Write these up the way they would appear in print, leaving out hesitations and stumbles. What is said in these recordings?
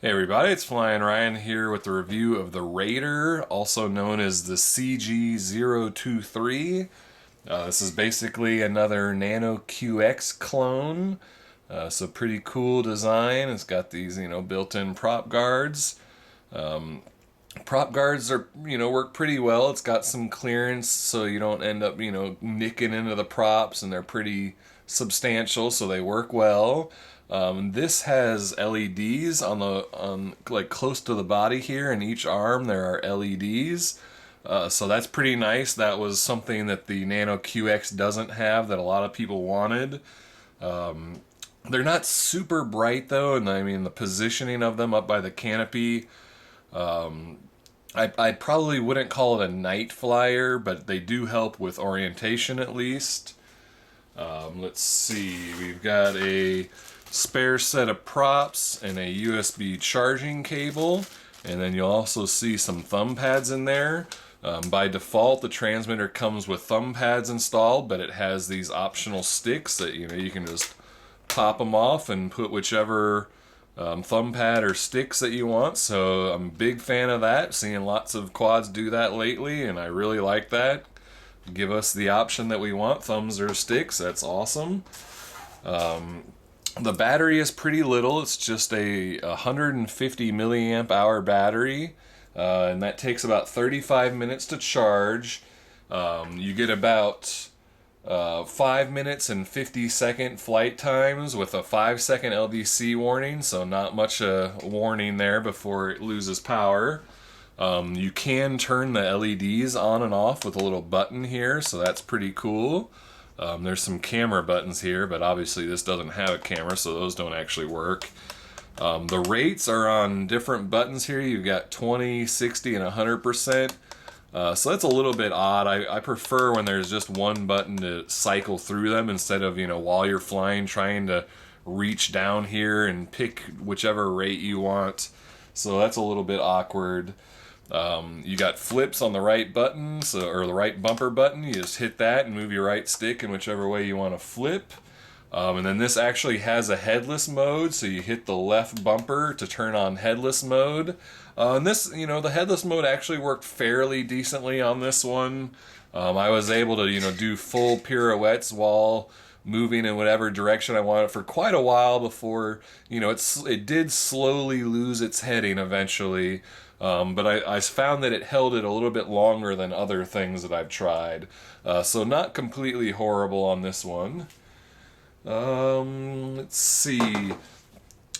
Hey everybody, it's Flyin Ryan here with the review of the Raider, also known as the CG023. This is basically another Nano QX clone. So pretty cool design. It's got these, built-in prop guards. Prop guards are, work pretty well. It's got some clearance so you don't end up, nicking into the props, and they're pretty substantial, so they work well. This has LEDs on like close to the body here. In each arm there are LEDs. So that's pretty nice. That was something that the Nano QX doesn't have that a lot of people wanted. They're not super bright though, and I mean the positioning of them up by the canopy. I probably wouldn't call it a night flyer, but they do help with orientation at least. Let's see, we've got a spare set of props and a USB charging cable, and then you'll also see some thumb pads in there. By default, the transmitter comes with thumb pads installed, but it has these optional sticks that you can just pop them off and put whichever thumb pad or sticks that you want. So I'm a big fan of that. Seeing lots of quads do that lately, and I really like that. Give us the option that we want, thumbs or sticks. That's awesome. The battery is pretty little. It's just a 150 milliamp hour battery, and that takes about 35 minutes to charge. You get about 5 minutes and 50-second flight times with a 5-second LDC warning, so not much warning there before it loses power. You can turn the LEDs on and off with a little button here, so that's pretty cool. There's some camera buttons here, but obviously this doesn't have a camera, so those don't actually work. The rates are on different buttons here. You've got 20, 60, and 100%. So that's a little bit odd. I prefer when there's just one button to cycle through them instead of, while you're flying, trying to reach down here and pick whichever rate you want. So that's a little bit awkward. You got flips on the right button, or the right bumper button. You just hit that and move your right stick in whichever way you want to flip. And then this actually has a headless mode, so you hit the left bumper to turn on headless mode. And this, the headless mode actually worked fairly decently on this one. I was able to, do full pirouettes while moving in whatever direction I wanted for quite a while before, it did slowly lose its heading eventually. But I found that it held it a little bit longer than other things that I've tried. So not completely horrible on this one. Let's see.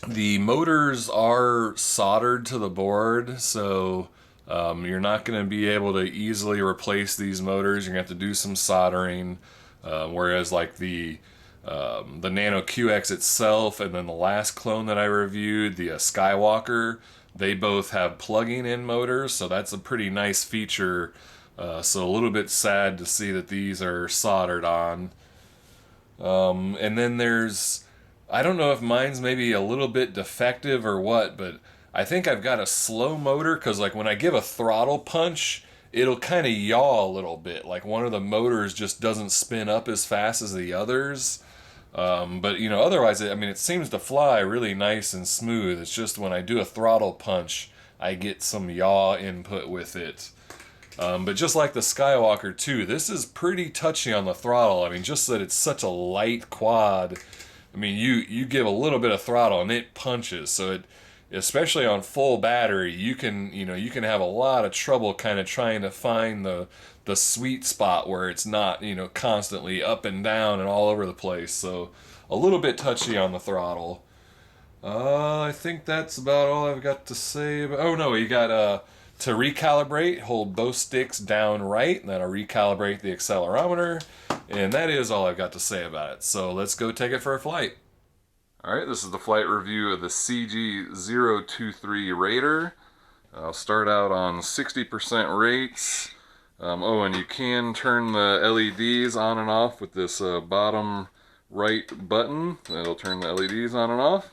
The motors are soldered to the board, so you're not going to be able to easily replace these motors. You're going to have to do some soldering. Whereas like the Nano QX itself and then the last clone that I reviewed, the Skywalker, they both have plugging in motors, so that's a pretty nice feature. So a little bit sad to see that these are soldered on. And then I don't know if mine's maybe a little bit defective or what, but I think I've got a slow motor, because like when I give a throttle punch, it'll kind of yaw a little bit. Like one of the motors just doesn't spin up as fast as the others. But otherwise, it seems to fly really nice and smooth. It's just when I do a throttle punch, I get some yaw input with it. But just like the Skywalker too, this is pretty touchy on the throttle. Just that it's such a light quad. You give a little bit of throttle and it punches. So especially on full battery, you can have a lot of trouble kind of trying to find the sweet spot where it's not, constantly up and down and all over the place. So a little bit touchy on the throttle. I think that's about all I've got to say. Oh no, you got to recalibrate, hold both sticks down right, and that'll recalibrate the accelerometer. And that is all I've got to say about it. So let's go take it for a flight. Alright, this is the flight review of the CG023 Raider. I'll start out on 60% rates. And you can turn the LEDs on and off with this bottom right button. That'll turn the LEDs on and off.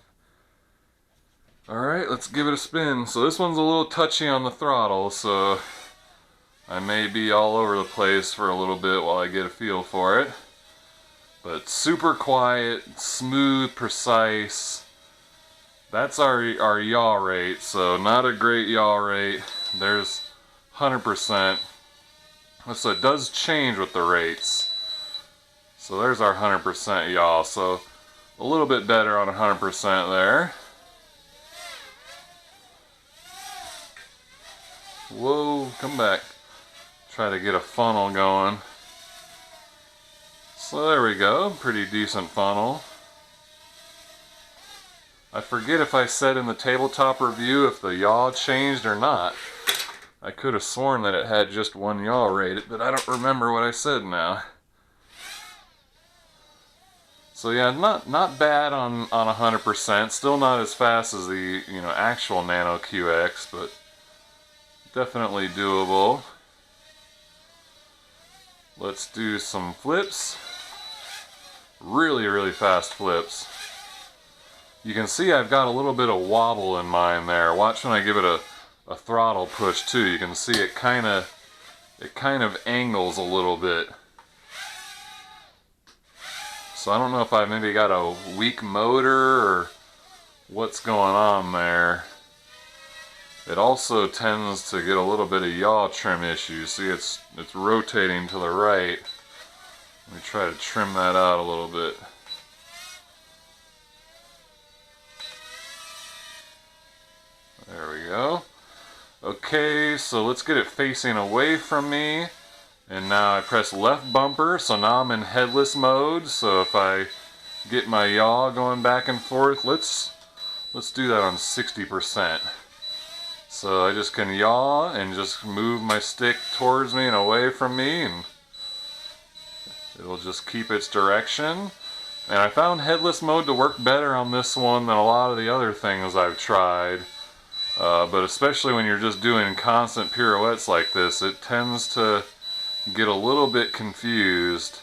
Alright, let's give it a spin. So this one's a little touchy on the throttle, so I may be all over the place for a little bit while I get a feel for it. But super quiet, smooth, precise. that's our yaw rate, so not a great yaw rate. There's 100%. So it does change with the rates. So there's our 100% yaw, so a little bit better on 100% there. Whoa, come back. Try to get a funnel going. So there we go, pretty decent funnel. I forget if I said in the tabletop review if the yaw changed or not. I could have sworn that it had just one yaw rate, but I don't remember what I said now. So yeah, not bad on 100%. Still not as fast as the actual Nano QX, but definitely doable. Let's do some flips. Really fast flips. You can see I've got a little bit of wobble in mine there. Watch when I give it a throttle push too. You can see it kind of angles a little bit. So I don't know if I maybe got a weak motor or what's going on there. It also tends to get a little bit of yaw trim issues. See, it's rotating to the right. Let me try to trim that out a little bit. There we go. Okay, so let's get it facing away from me. And now I press left bumper, so now I'm in headless mode. So if I get my yaw going back and forth, let's do that on 60%. So I just can yaw and just move my stick towards me and away from me, and it'll just keep its direction. And I found headless mode to work better on this one than a lot of the other things I've tried. But especially when you're just doing constant pirouettes like this, it tends to get a little bit confused.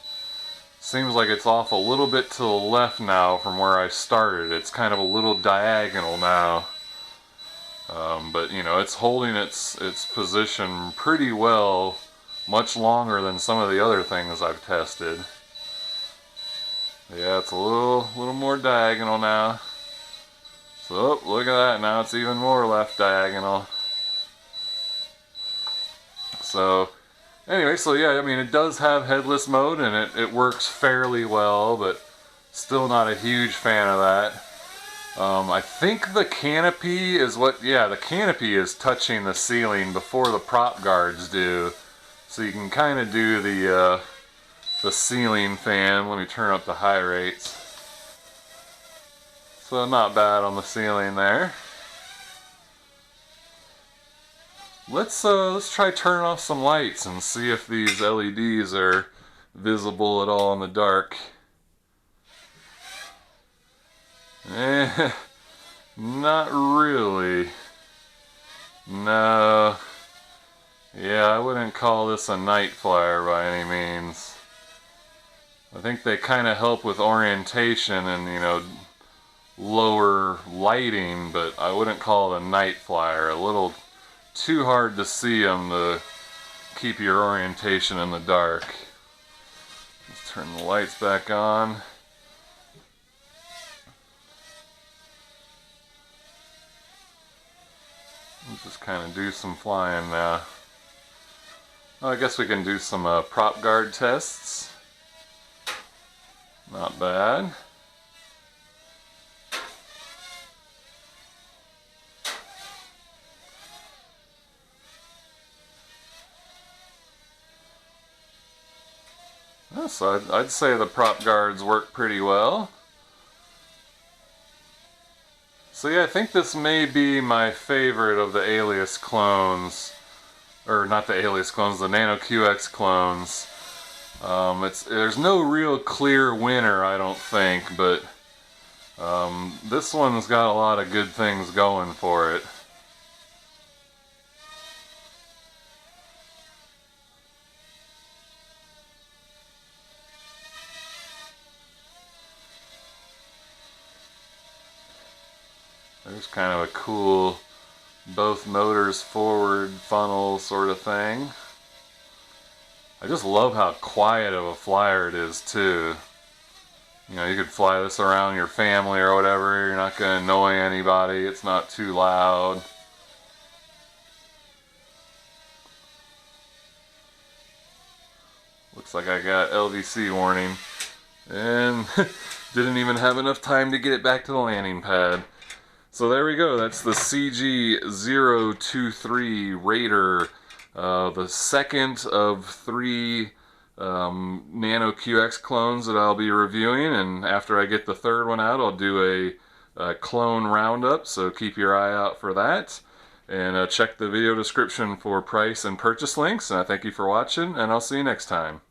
Seems like it's off a little bit to the left now from where I started. It's kind of a little diagonal now. But it's holding its position pretty well, much longer than some of the other things I've tested. Yeah, it's a little more diagonal now. So look at that, now it's even more left diagonal. So anyway, so yeah, I mean, it does have headless mode and it works fairly well, but still not a huge fan of that. I think the canopy is the canopy is touching the ceiling before the prop guards do. So you can kind of do the ceiling fan. Let me turn up the high rates. So not bad on the ceiling there. Let's try turning off some lights and see if these LEDs are visible at all in the dark. Not really. No. Yeah, I wouldn't call this a night flyer by any means. I think they kind of help with orientation and, lower lighting, but I wouldn't call it a night flyer. A little too hard to see them to keep your orientation in the dark. Let's turn the lights back on. Let's just kind of do some flying now. Well, I guess we can do some prop guard tests. Not bad. So I'd say the prop guards work pretty well. So yeah, I think this may be my favorite of the Alias clones. Or not the Alias clones, the Nano QX clones. There's no real clear winner, I don't think, but this one's got a lot of good things going for it. There's kind of a cool both motors forward funnel sort of thing. I just love how quiet of a flyer it is too. You know, you could fly this around your family or whatever. You're not going to annoy anybody. It's not too loud. Looks like I got LVC warning. And didn't even have enough time to get it back to the landing pad. So there we go. That's the CG023 Raider. The second of 3 Nano QX clones that I'll be reviewing, and after I get the third one out, I'll do a clone roundup, so keep your eye out for that. And check the video description for price and purchase links. And I thank you for watching, and I'll see you next time.